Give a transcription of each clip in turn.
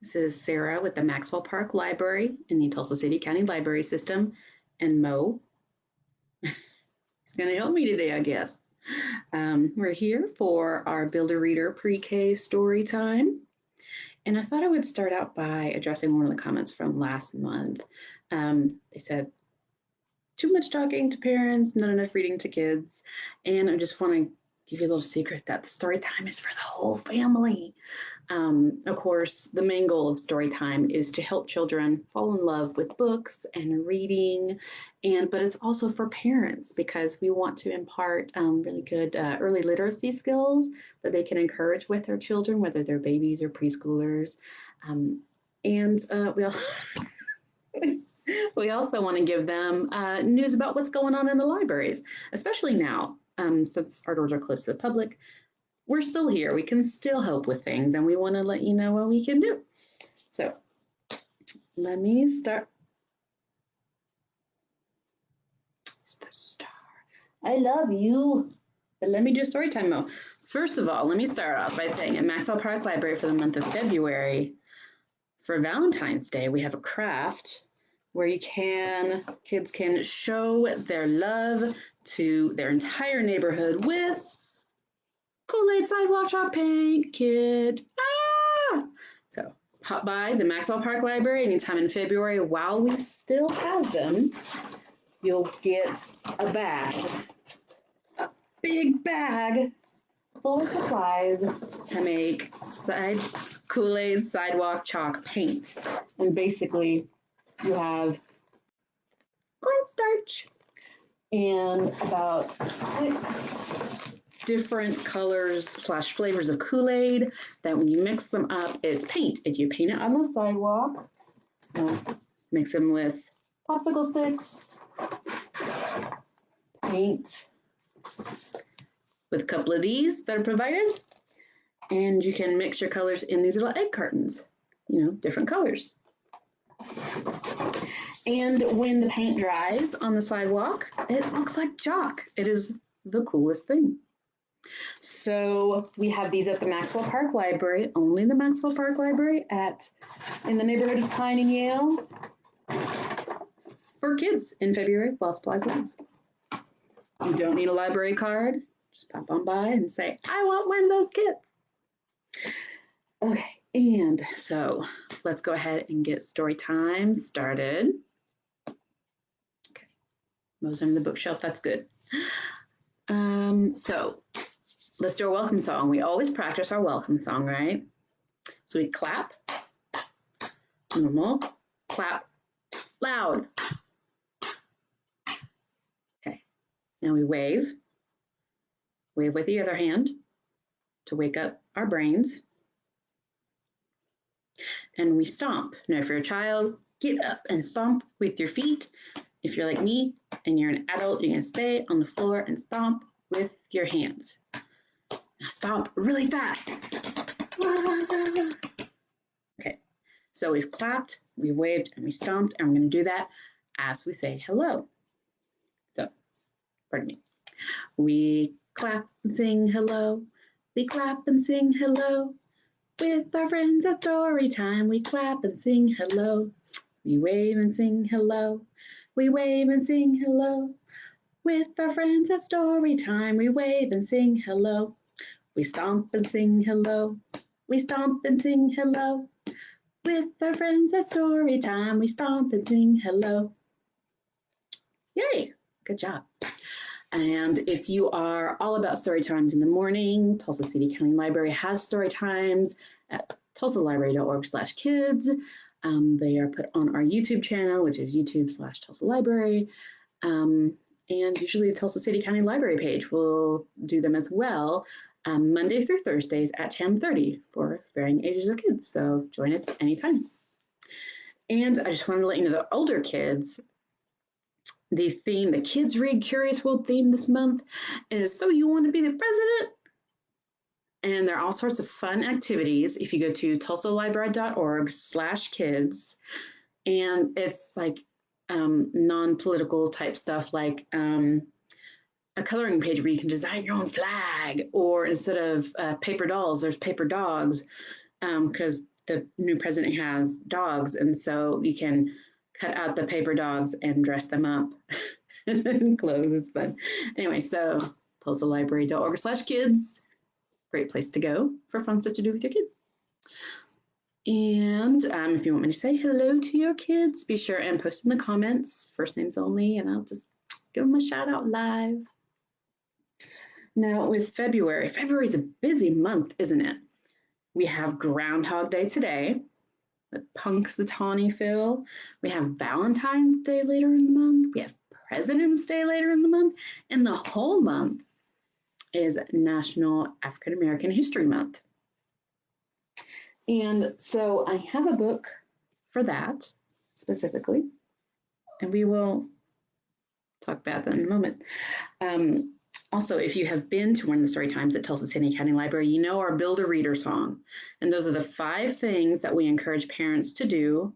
This is Sarah with the Maxwell Park Library in the Tulsa City County Library System. And Mo is going to help me today, I guess. We're here for our Build-A-Reader pre-K story time. And I thought I would start out by addressing one of the comments from last month. They said, too much talking to parents, not enough reading to kids. And I just want to give you a little secret that the story time is for the whole family. Of course, the main goal of story time is to help children fall in love with books and reading, but it's also for parents because we want to impart really good early literacy skills that they can encourage with their children, whether they're babies or preschoolers. We also want to give them news about what's going on in the libraries, especially now, since our doors are closed to the public. We're still here. We can still help with things, and we want to let you know what we can do. So let me start. It's the star. I love you. But let me do a story time mode. First of all, let me start off by saying at Maxwell Park Library for the month of February, for Valentine's Day, we have a craft where kids can show their love to their entire neighborhood with Kool-Aid Sidewalk Chalk Paint Kit. So pop by the Maxwell Park Library anytime in February while we still have them. You'll get a big bag full of supplies to make Kool-Aid Sidewalk Chalk Paint. And basically you have cornstarch and about 6 different colors / flavors of Kool-Aid that when you mix them up, it's paint. If you paint it on the sidewalk, mix them with popsicle sticks, paint with a couple of these that are provided, and you can mix your colors in these little egg cartons, different colors. And when the paint dries on the sidewalk, it looks like chalk. It is the coolest thing. So we have these at the Maxwell Park Library, only the Maxwell Park Library in the neighborhood of Pine and Yale for kids in February while supplies last. You don't need a library card. Just pop on by and say, I want one of those kits. Okay, and so let's go ahead and get story time started. Okay, those are in the bookshelf, that's good. So let's do a welcome song. We always practice our welcome song, right? So we clap, normal, clap, loud. Okay, now we wave with the other hand to wake up our brains. And we stomp. Now, if you're a child, get up and stomp with your feet. If you're like me and you're an adult, you're gonna stay on the floor and stomp with your hands. Now stomp really fast. Okay, so we've clapped, we waved, and we stomped, and we're gonna do that as we say hello. So, pardon me. We clap and sing hello. We clap and sing hello. With our friends at story time, we clap and sing hello. We wave and sing hello. We wave and sing hello. With our friends at story time, we wave and sing hello. We stomp and sing hello. We stomp and sing hello. With our friends at story time, we stomp and sing hello. Yay, good job. And if you are all about story times in the morning, Tulsa City County Library has story times at tulsalibrary.org/kids. They are put on our YouTube channel, which is YouTube/Tulsa Library. And usually the Tulsa City County Library page will do them as well, Monday through Thursdays at 10:30 for varying ages of kids. So join us anytime. And I just wanted to let you know the older kids, the Kids Read Curious World theme this month is So You Want to Be the President? And there are all sorts of fun activities if you go to tulsalibrary.org/kids. And it's like non-political type stuff like a coloring page where you can design your own flag, or instead of paper dolls, there's paper dogs, because the new president has dogs, and so you can cut out the paper dogs and dress them up in clothes. It's fun. Anyway, so tulsalibrary.org/kids. Great place to go for fun stuff to do with your kids. And if you want me to say hello to your kids, be sure and post in the comments, first names only, and I'll just give them a shout out live. Now with February is a busy month, isn't it? We have Groundhog Day today, with Punxsutawney Phil. We have Valentine's Day later in the month. We have President's Day later in the month. And the whole month is National African American History Month. And so I have a book for that specifically, and we will talk about that in a moment. Also, if you have been to one of the story times at Tulsa City County Library, you know our Build a Reader song. And those are the 5 things that we encourage parents to do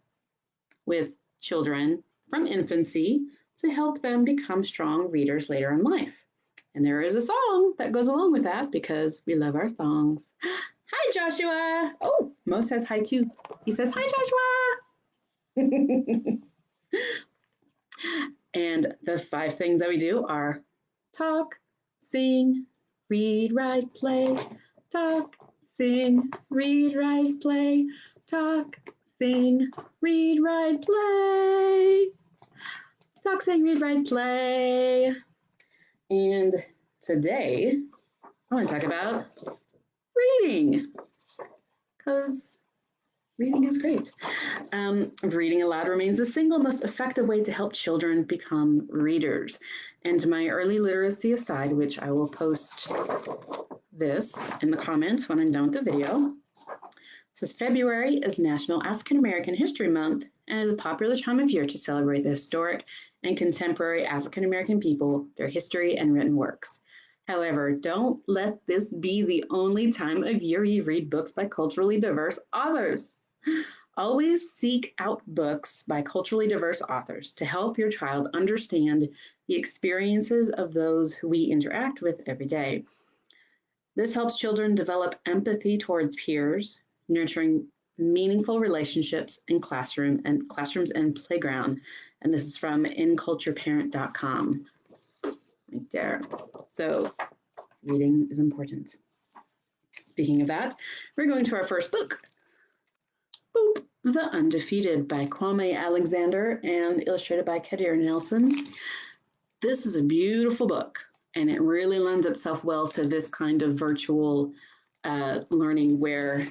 with children from infancy to help them become strong readers later in life. And there is a song that goes along with that because we love our songs. Hi, Joshua. Oh, Mo says hi too. He says, hi, Joshua. And the 5 things that we do are talk, sing, read, write, play. Talk, sing, read, write, play. Talk, sing, read, write, play. Talk, sing, read, write, play. And today, I want to talk about reading, because reading is great. Reading aloud remains the single most effective way to help children become readers. And my early literacy aside, which I will post this in the comments when I'm done with the video, says February is National African American History Month and is a popular time of year to celebrate the historic and contemporary African American people, their history, and written works. However, don't let this be the only time of year you read books by culturally diverse authors. Always seek out books by culturally diverse authors to help your child understand the experiences of those who we interact with every day. This helps children develop empathy towards peers, nurturing meaningful relationships in classrooms and playground. And this is from incultureparent.com. Right there. So reading is important. Speaking of that, we're going to our first book. Boop. The Undefeated by Kwame Alexander and illustrated by Kadir Nelson. This is a beautiful book, and it really lends itself well to this kind of virtual learning where,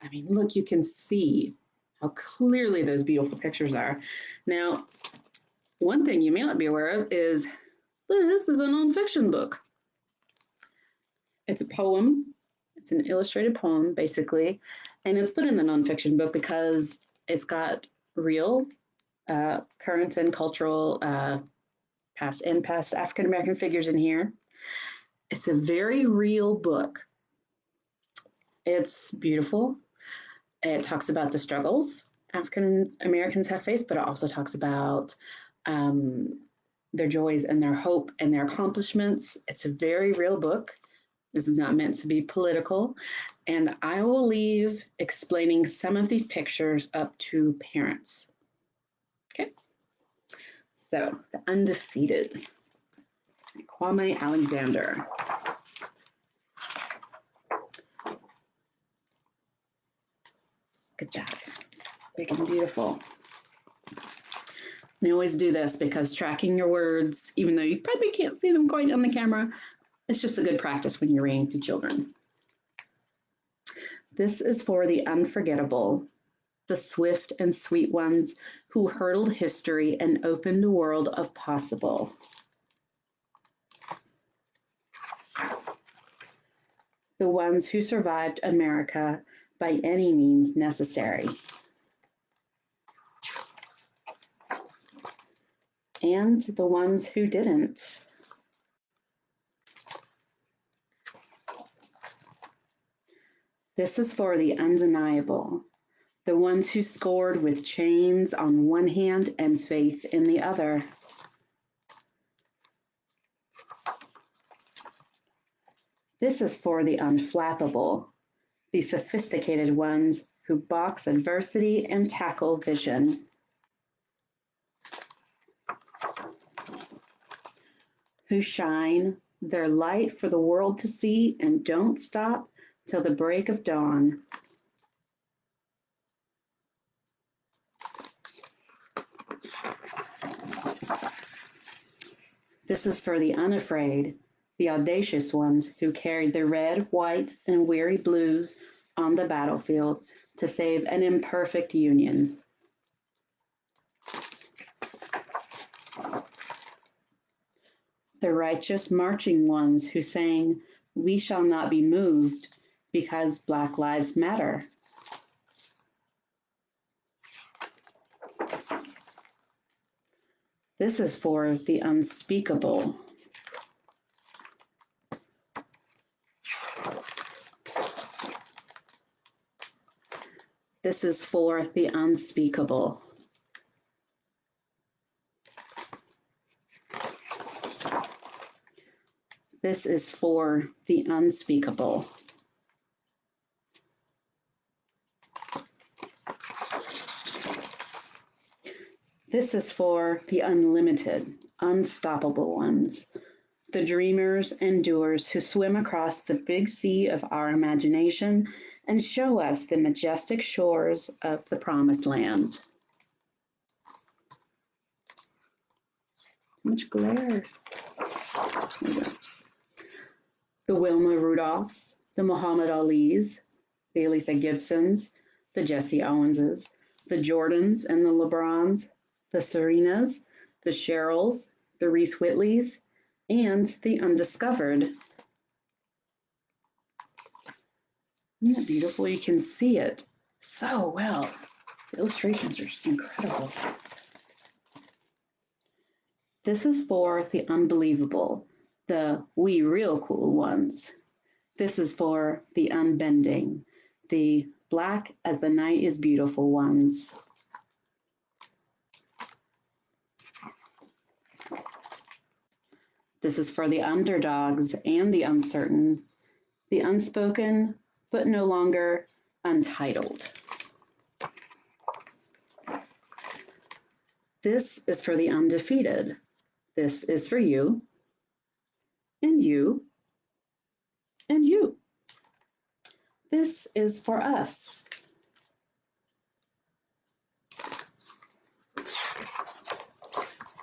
I mean, look, you can see how clearly those beautiful pictures are. Now, one thing you may not be aware of is this is a nonfiction book. It's a poem. It's an illustrated poem, basically, and it's put in the nonfiction book because it's got real, current and cultural, past African American figures in here. It's a very real book. It's beautiful. It talks about the struggles African Americans have faced, but it also talks about their joys and their hope and their accomplishments. It's a very real book. This is not meant to be political. And I will leave explaining some of these pictures up to parents. Okay. So, The Undefeated, Kwame Alexander. Look at that. Big and beautiful. We always do this because tracking your words, even though you probably can't see them quite on the camera, it's just a good practice when you're reading to children. This is for the unforgettable, the swift and sweet ones who hurdled history and opened a world of possible. The ones who survived America by any means necessary. And the ones who didn't. This is for the undeniable, the ones who scored with chains on one hand and faith in the other. This is for the unflappable, the sophisticated ones who box adversity and tackle vision, who shine their light for the world to see and don't stop till the break of dawn. This is for the unafraid, the audacious ones who carried the red, white, and weary blues on the battlefield to save an imperfect union. The righteous marching ones who sang, "We shall not be moved because Black Lives Matter." This is for the unspeakable. This is for the unspeakable. This is for the unspeakable. This is for the unlimited, unstoppable ones, the dreamers and doers who swim across the big sea of our imagination and show us the majestic shores of the promised land. Too much glare. The Wilma Rudolphs, the Muhammad Alis, the Aletha Gibsons, the Jesse Owenses, the Jordans and the LeBrons, the Serenas, the Cheryls, the Reese Whitleys, and the undiscovered. Isn't that beautiful? You can see it so well. The illustrations are just incredible. This is for the unbelievable, the we real cool ones. This is for the unbending, the black as the night is beautiful ones. This is for the underdogs and the uncertain, the unspoken, but no longer untitled. This is for the undefeated. This is for you, and you, and you. This is for us.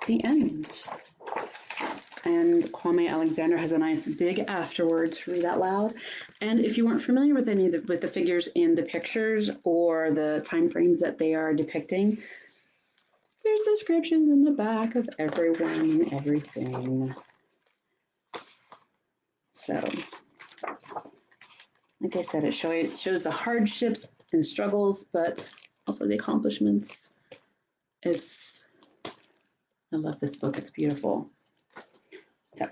The end. And Kwame Alexander has a nice big afterwards, read out loud. And if you weren't familiar with any of the figures in the pictures or the time frames that they are depicting, there's descriptions in the back of everyone and everything. So, like I said, it shows the hardships and struggles, but also the accomplishments. I love this book, it's beautiful. So,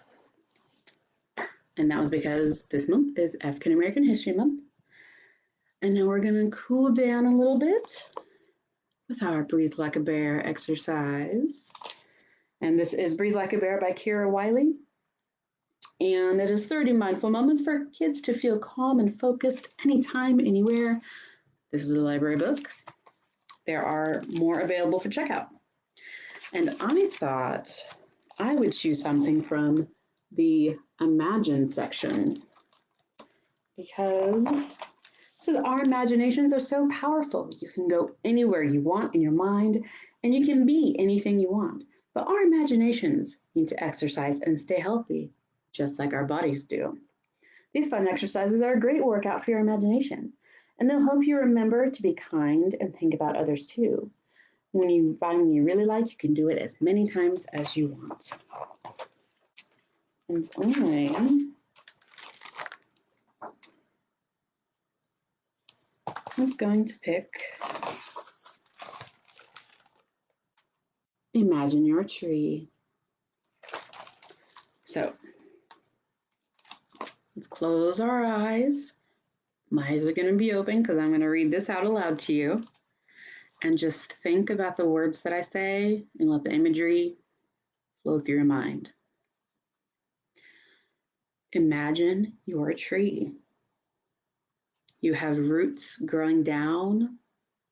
and that was because this month is African American History Month. And now we're gonna cool down a little bit with our Breathe Like a Bear exercise. And this is Breathe Like a Bear by Kira Wiley. And it is 30 mindful moments for kids to feel calm and focused anytime, anywhere. This is a library book. There are more available for checkout. And I thought I would choose something from the Imagine section because our imaginations are so powerful. You can go anywhere you want in your mind and you can be anything you want. But our imaginations need to exercise and stay healthy, just like our bodies do. These fun exercises are a great workout for your imagination, and they'll help you remember to be kind and think about others too. When you find one you really like, you can do it as many times as you want. And I was going to pick Imagine Your Tree. So let's close our eyes. My eyes are going to be open because I'm going to read this out aloud to you. And just think about the words that I say and let the imagery flow through your mind. Imagine you're a tree. You have roots growing down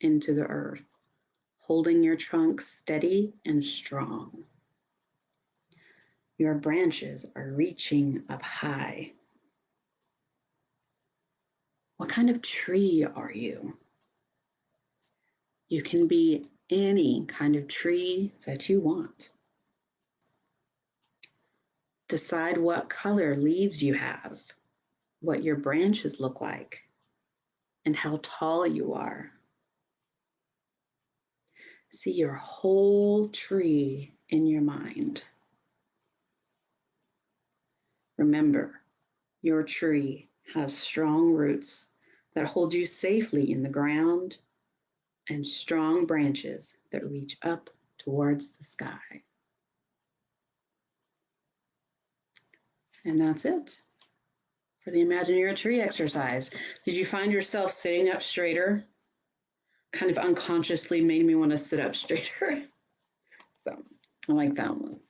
into the earth, holding your trunk steady and strong. Your branches are reaching up high. What kind of tree are you? You can be any kind of tree that you want. Decide what color leaves you have, what your branches look like, and how tall you are. See your whole tree in your mind. Remember, your tree has strong roots that hold you safely in the ground and strong branches that reach up towards the sky. And that's it for the Imagine You're a Tree exercise. Did you find yourself sitting up straighter? Kind of unconsciously made me want to sit up straighter. So I like that one.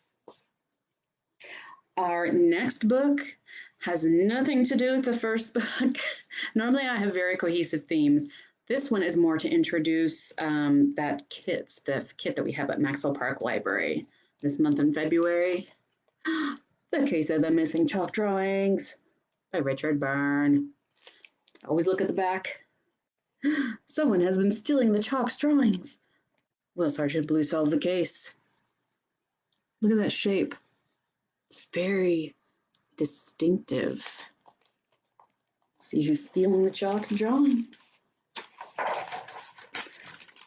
Our next book has nothing to do with the first book. Normally I have very cohesive themes. This one is more to introduce the kit that we have at Maxwell Park Library this month in February. The Case of the Missing Chalk Drawings by Richard Byrne. Always look at the back. Someone has been stealing the chalk's drawings. Will Sergeant Blue solve the case? Look at that shape. It's very distinctive. See who's stealing the chalk's drawings.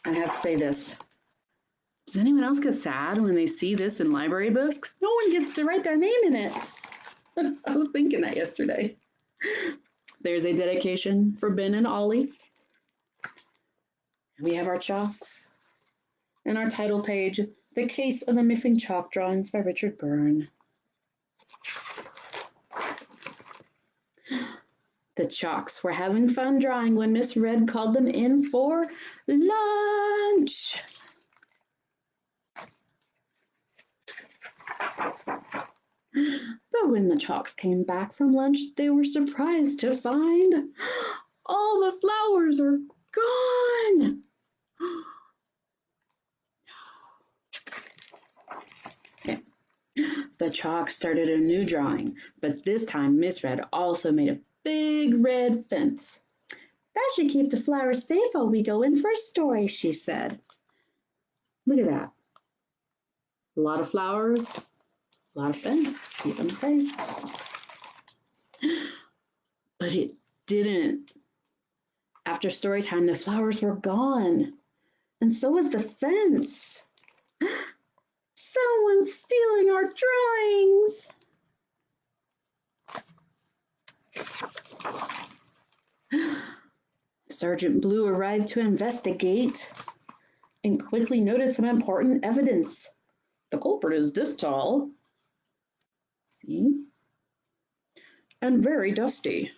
I have to say this. Does anyone else get sad when they see this in library books? Because no one gets to write their name in it. I was thinking that yesterday. There's a dedication for Ben and Ollie. We have our chalks and our title page, The Case of the Missing Chalk Drawings by Richard Byrne. The chalks were having fun drawing when Miss Red called them in for lunch. But when the chalks came back from lunch, they were surprised to find all the flowers are gone. Okay. The chalk started a new drawing, but this time Miss Red also made a big red fence. That should keep the flowers safe while we go in for a story, she said. Look at that. A lot of flowers, a lot of fence, keep them safe. But it didn't. After story time, the flowers were gone, and so was the fence. Someone's stealing our drawings. Sergeant Blue arrived to investigate and quickly noted some important evidence. The culprit is this tall. See? And very dusty.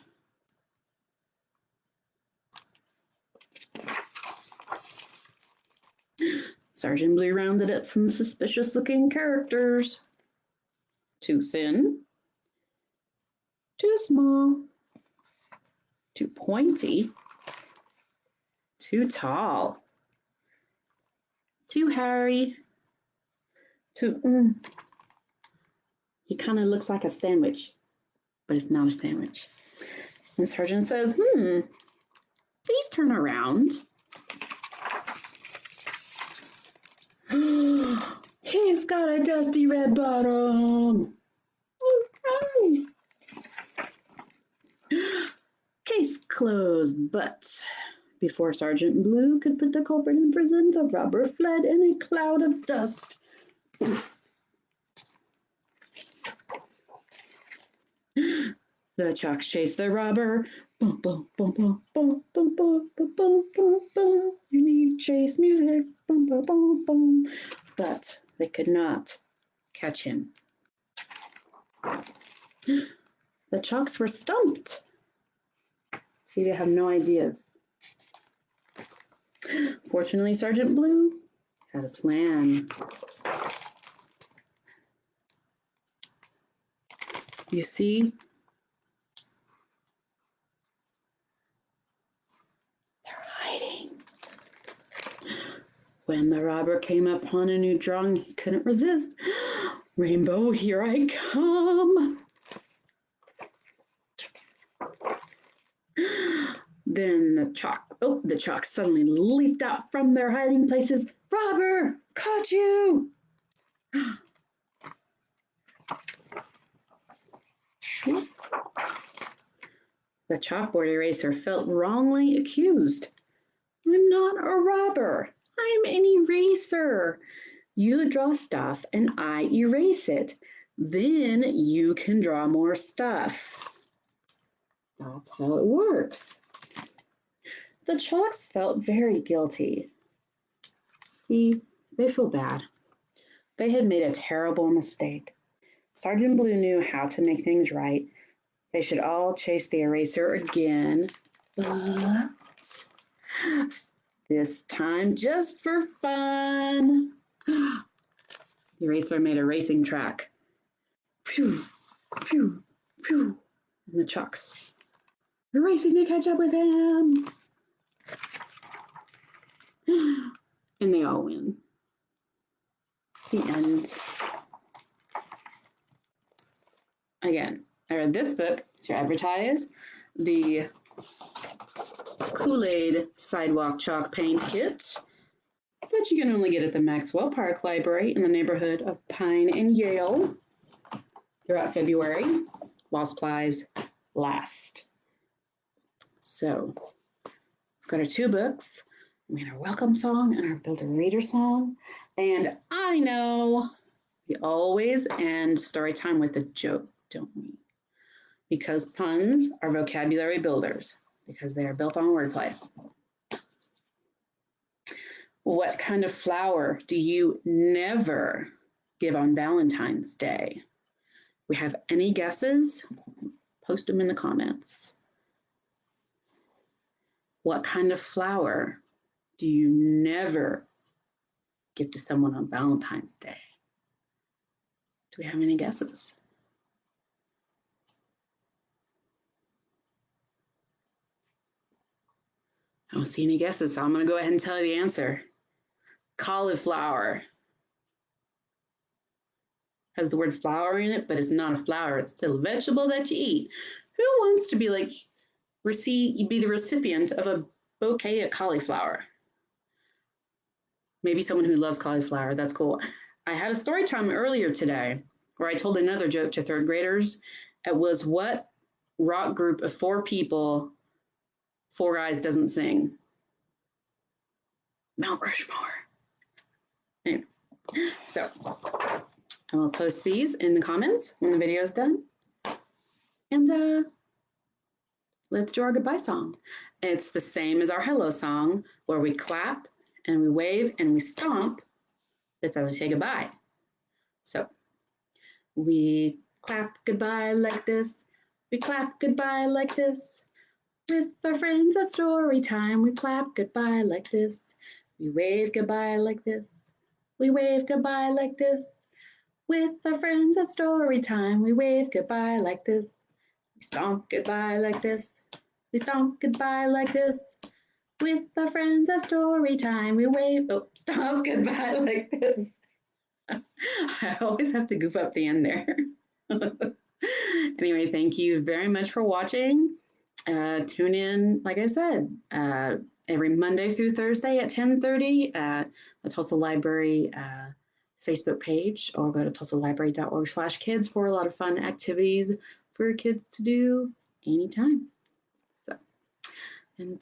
Sergeant Blue rounded up some suspicious-looking characters. Too thin, too small, too pointy, too tall, too hairy, too... He kind of looks like a sandwich, but it's not a sandwich. And Sergeant says, please turn around. He's got a dusty red bottom. Oh, no. Case closed, but before Sergeant Blue could put the culprit in prison, the robber fled in a cloud of dust. The chalks chased the robber. Boom, boom, boom, boom, boom, boom, boom, boom, boom, boom, boom. You need chase music. Boom, boom, boom, boom. But they could not catch him. The chalks were stumped. See, they have no ideas. Fortunately, Sergeant Blue had a plan. You see, When the robber came upon a new drawing, he couldn't resist. Rainbow, here I come. Then the chalk suddenly leaped out from their hiding places. Robber, caught you. The chalkboard eraser felt wrongly accused. I'm not a robber. I'm an eraser. You draw stuff and I erase it. Then you can draw more stuff. That's how it works. The chalks felt very guilty. See, they feel bad. They had made a terrible mistake. Sergeant Blue knew how to make things right. They should all chase the eraser again, but this time just for fun. The eraser made a racing track. Phew, phew, phew. And the chalks are racing to catch up with him. And they all win. The end. Again, I read this book to advertise the Kool-Aid Sidewalk Chalk Paint Kit, but you can only get it at the Maxwell Park Library in the neighborhood of Pine and Yale throughout February, while supplies last. So, we've got our 2 books. We got our welcome song and our build a reader song. And I know we always end story time with a joke, don't we? Because puns are vocabulary builders, because they are built on wordplay. What kind of flower do you never give on Valentine's Day? We have any guesses? Post them in the comments. What kind of flower do you never give to someone on Valentine's Day? Do we have any guesses? I don't see any guesses, so I'm going to go ahead and tell you the answer. Cauliflower. Has the word flower in it, but it's not a flower. It's still a vegetable that you eat. Who wants to be the recipient of a bouquet of cauliflower? Maybe someone who loves cauliflower. That's cool. I had a story time earlier today where I told another joke to 3rd graders. It was, what rock group of 4 people 4 guys doesn't sing? Mount Rushmore. Anyway, so I will post these in the comments when the video is done. And let's do our goodbye song. It's the same as our hello song, where we clap and we wave and we stomp. That's how we say goodbye. So we clap goodbye like this. We clap goodbye like this. With our friends at story time, we clap goodbye like this. We wave goodbye like this. We wave goodbye like this. With our friends at story time, we wave goodbye like this. We stomp goodbye like this. We stomp goodbye like this. With our friends at story time, we wave, stomp goodbye like this. I always have to goof up the end there. Anyway, thank you very much for watching. Tune in, like I said, every Monday through Thursday at 10:30 at the Tulsa Library Facebook page, or go to tulsalibrary.org/kids for a lot of fun activities for your kids to do anytime. So, and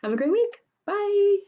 have a great week. Bye.